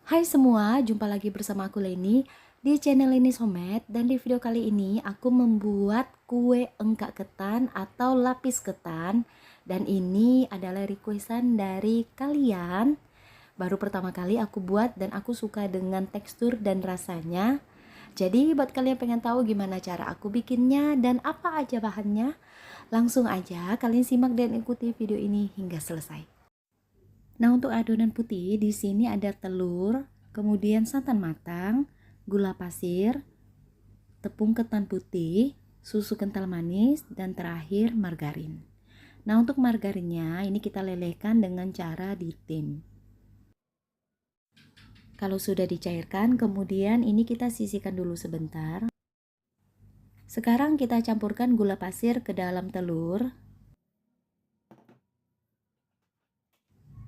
Hai semua, jumpa lagi bersama aku Leni di channel Leni Somet. Dan di video kali ini aku membuat kue engkak ketan atau lapis ketan. Dan ini adalah requestan dari kalian. Baru pertama kali aku buat dan aku suka dengan tekstur dan rasanya. Jadi buat kalian pengen tahu gimana cara aku bikinnya dan apa aja bahannya, langsung aja kalian simak dan ikuti video ini hingga selesai. Nah, untuk adonan putih di sini ada telur, kemudian santan matang, gula pasir, tepung ketan putih, susu kental manis, dan terakhir margarin. Nah, untuk margarinnya ini kita lelehkan dengan cara ditim. Kalau sudah dicairkan, kemudian ini kita sisihkan dulu sebentar. Sekarang kita campurkan gula pasir ke dalam telur.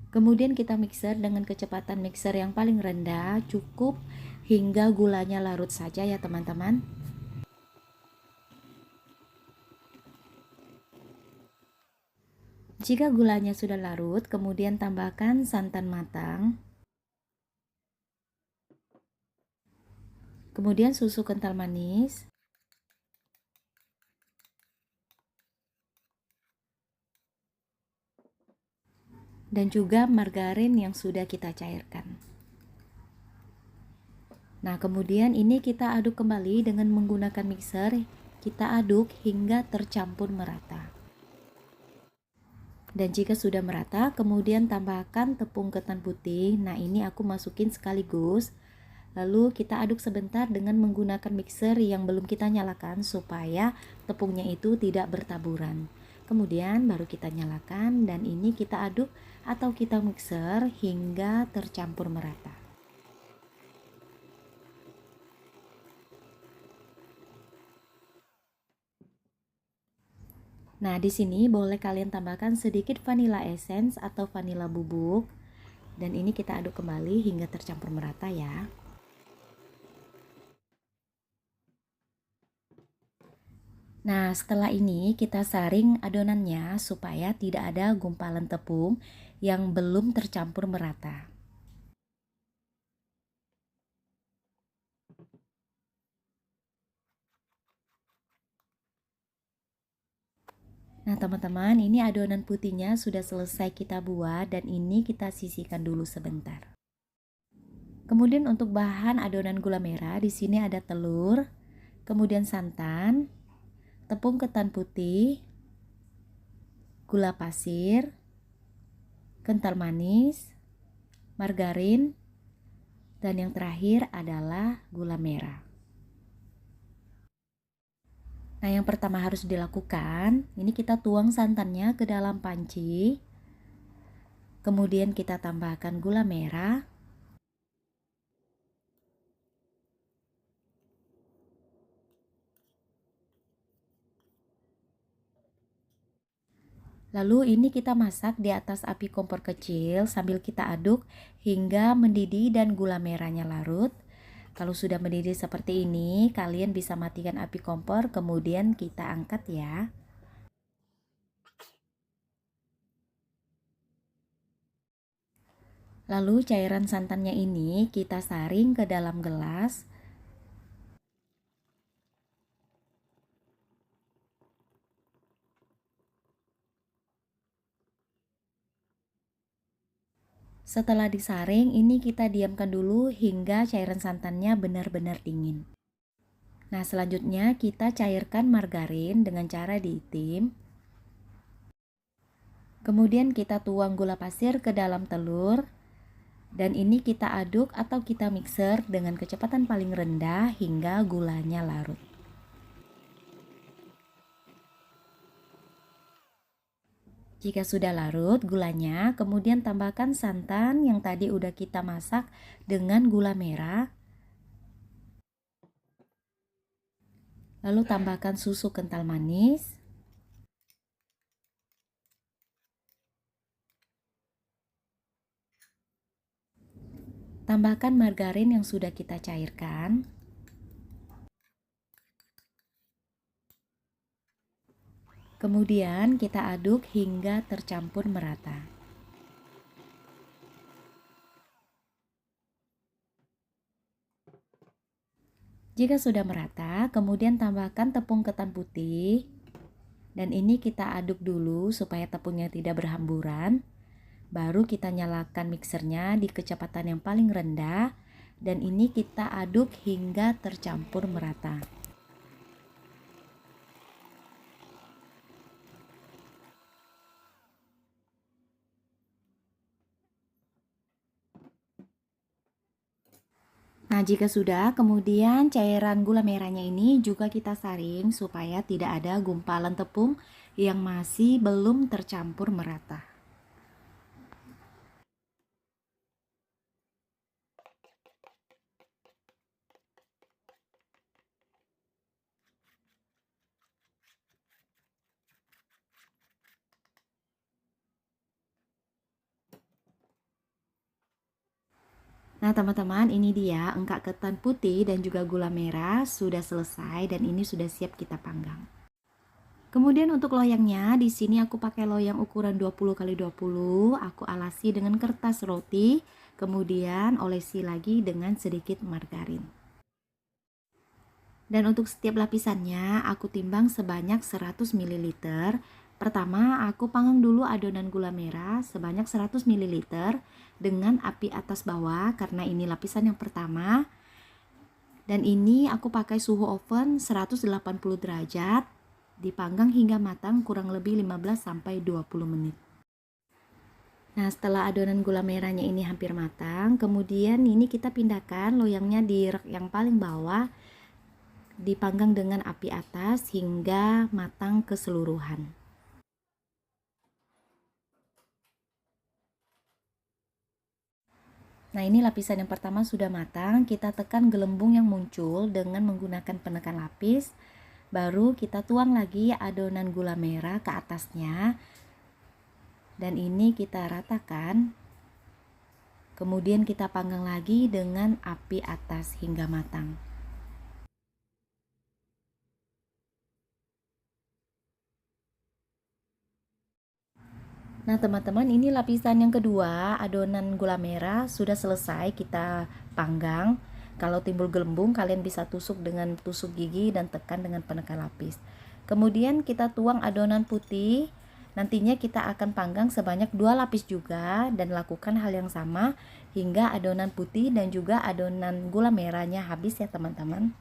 Kemudian kita mixer dengan kecepatan mixer yang paling rendah, cukup hingga gulanya larut saja ya teman-teman. Jika gulanya sudah larut, kemudian tambahkan santan matang. Kemudian susu kental manis. Dan juga margarin yang sudah kita cairkan. Nah, kemudian ini kita aduk kembali dengan menggunakan mixer. Kita aduk hingga tercampur merata. Dan jika sudah merata, kemudian tambahkan tepung ketan putih. Nah, ini aku masukin sekaligus. Lalu kita aduk sebentar dengan menggunakan mixer yang belum kita nyalakan supaya tepungnya itu tidak bertaburan. Kemudian baru kita nyalakan dan ini kita aduk atau kita mixer hingga tercampur merata. Nah, di sini boleh kalian tambahkan sedikit vanilla essence atau vanilla bubuk. Dan ini kita aduk kembali hingga tercampur merata ya. Nah, setelah ini kita saring adonannya supaya tidak ada gumpalan tepung yang belum tercampur merata. Nah, teman-teman, ini adonan putihnya sudah selesai kita buat dan ini kita sisihkan dulu sebentar. Kemudian untuk bahan adonan gula merah, di sini ada telur, kemudian santan, tepung ketan putih, gula pasir, kental manis, margarin, dan yang terakhir adalah gula merah. Nah, yang pertama harus dilakukan, ini kita tuang santannya ke dalam panci. Kemudian kita tambahkan gula merah. Lalu ini kita masak di atas api kompor kecil sambil kita aduk hingga mendidih dan gula merahnya larut. Kalau sudah mendidih seperti ini, kalian bisa matikan api kompor, kemudian kita angkat ya. Lalu cairan santannya ini kita saring ke dalam gelas. Setelah disaring, ini kita diamkan dulu hingga cairan santannya benar-benar dingin. Nah, selanjutnya kita cairkan margarin dengan cara diitim. Kemudian kita tuang gula pasir ke dalam telur. Dan ini kita aduk atau kita mixer dengan kecepatan paling rendah hingga gulanya larut. Jika sudah larut gulanya, kemudian tambahkan santan yang tadi udah kita masak dengan gula merah. Lalu tambahkan susu kental manis. Tambahkan margarin yang sudah kita cairkan. Kemudian kita aduk hingga tercampur merata. Jika sudah merata, kemudian tambahkan tepung ketan putih. Dan ini kita aduk dulu supaya tepungnya tidak berhamburan. Baru kita nyalakan mixernya di kecepatan yang paling rendah. Dan ini kita aduk hingga tercampur merata. Nah, jika sudah, kemudian cairan gula merahnya ini juga kita saring supaya tidak ada gumpalan tepung yang masih belum tercampur merata. Nah, teman-teman, ini dia engkak ketan putih dan juga gula merah sudah selesai dan ini sudah siap kita panggang. Kemudian untuk loyangnya, di sini aku pakai loyang ukuran 20x20, aku alasi dengan kertas roti, kemudian olesi lagi dengan sedikit margarin. Dan untuk setiap lapisannya, aku timbang sebanyak 100 ml. Pertama, aku panggang dulu adonan gula merah sebanyak 100 ml dengan api atas bawah karena ini lapisan yang pertama. Dan ini aku pakai suhu oven 180 derajat, dipanggang hingga matang kurang lebih 15-20 menit. Nah, setelah adonan gula merahnya ini hampir matang, kemudian ini kita pindahkan loyangnya di rak yang paling bawah, dipanggang dengan api atas hingga matang keseluruhan. Nah, ini lapisan yang pertama sudah matang, kita tekan gelembung yang muncul dengan menggunakan penekan lapis. Baru kita tuang lagi adonan gula merah ke atasnya. Dan ini kita ratakan. Kemudian kita panggang lagi dengan api atas hingga matang. Nah, teman-teman, ini lapisan yang kedua, adonan gula merah sudah selesai kita panggang. Kalau timbul gelembung, kalian bisa tusuk dengan tusuk gigi dan tekan dengan penekan lapis. Kemudian kita tuang adonan putih. Nantinya kita akan panggang sebanyak 2 lapis juga dan lakukan hal yang sama hingga adonan putih dan juga adonan gula merahnya habis ya, teman-teman.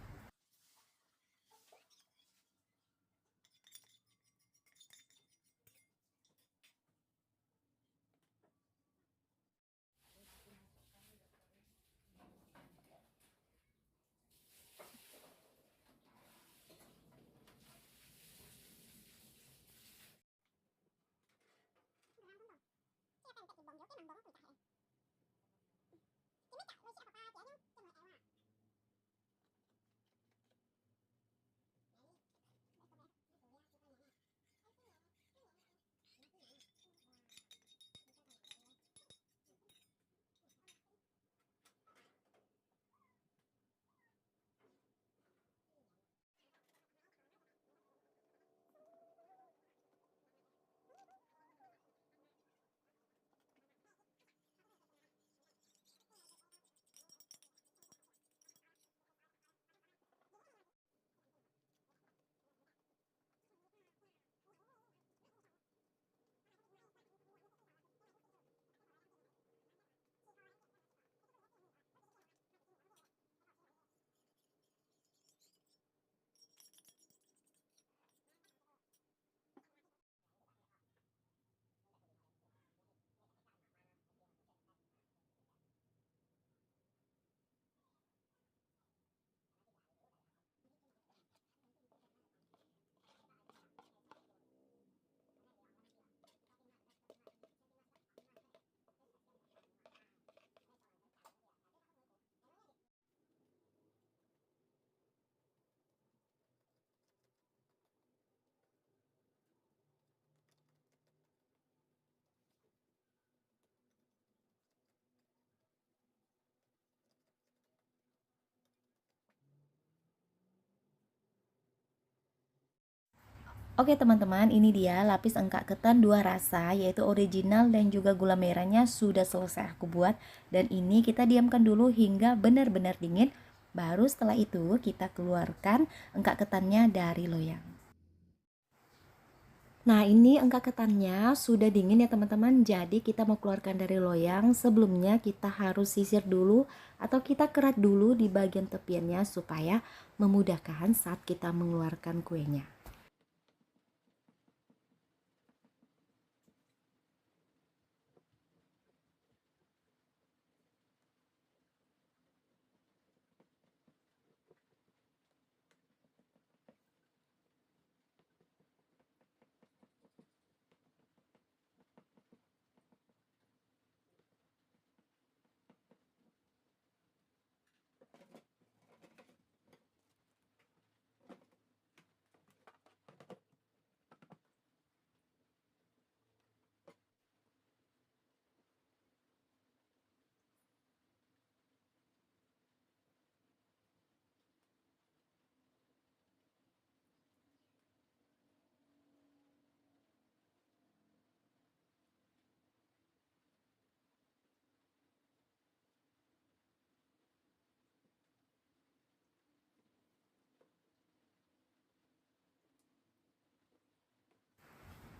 Oke, teman-teman, ini dia lapis engkak ketan 2 rasa, yaitu original dan juga gula merahnya sudah selesai aku buat. Dan ini kita diamkan dulu hingga benar-benar dingin. Baru setelah itu kita keluarkan engkak ketannya dari loyang. Nah, ini engkak ketannya sudah dingin ya teman-teman. Jadi kita mau keluarkan dari loyang, sebelumnya kita harus sisir dulu atau kita kerat dulu di bagian tepiannya supaya memudahkan saat kita mengeluarkan kuenya.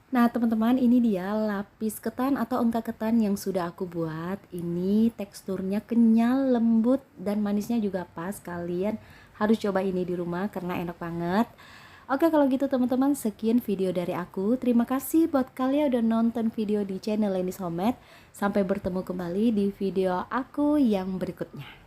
Nah teman-teman, ini dia lapis ketan atau engkak ketan yang sudah aku buat. Ini teksturnya kenyal, lembut, dan manisnya juga pas. Kalian harus coba ini di rumah karena enak banget. Oke, kalau gitu teman-teman, sekian video dari aku. Terima kasih buat kalian udah nonton video di channel Lenis Homemade. Sampai bertemu kembali di video aku yang berikutnya.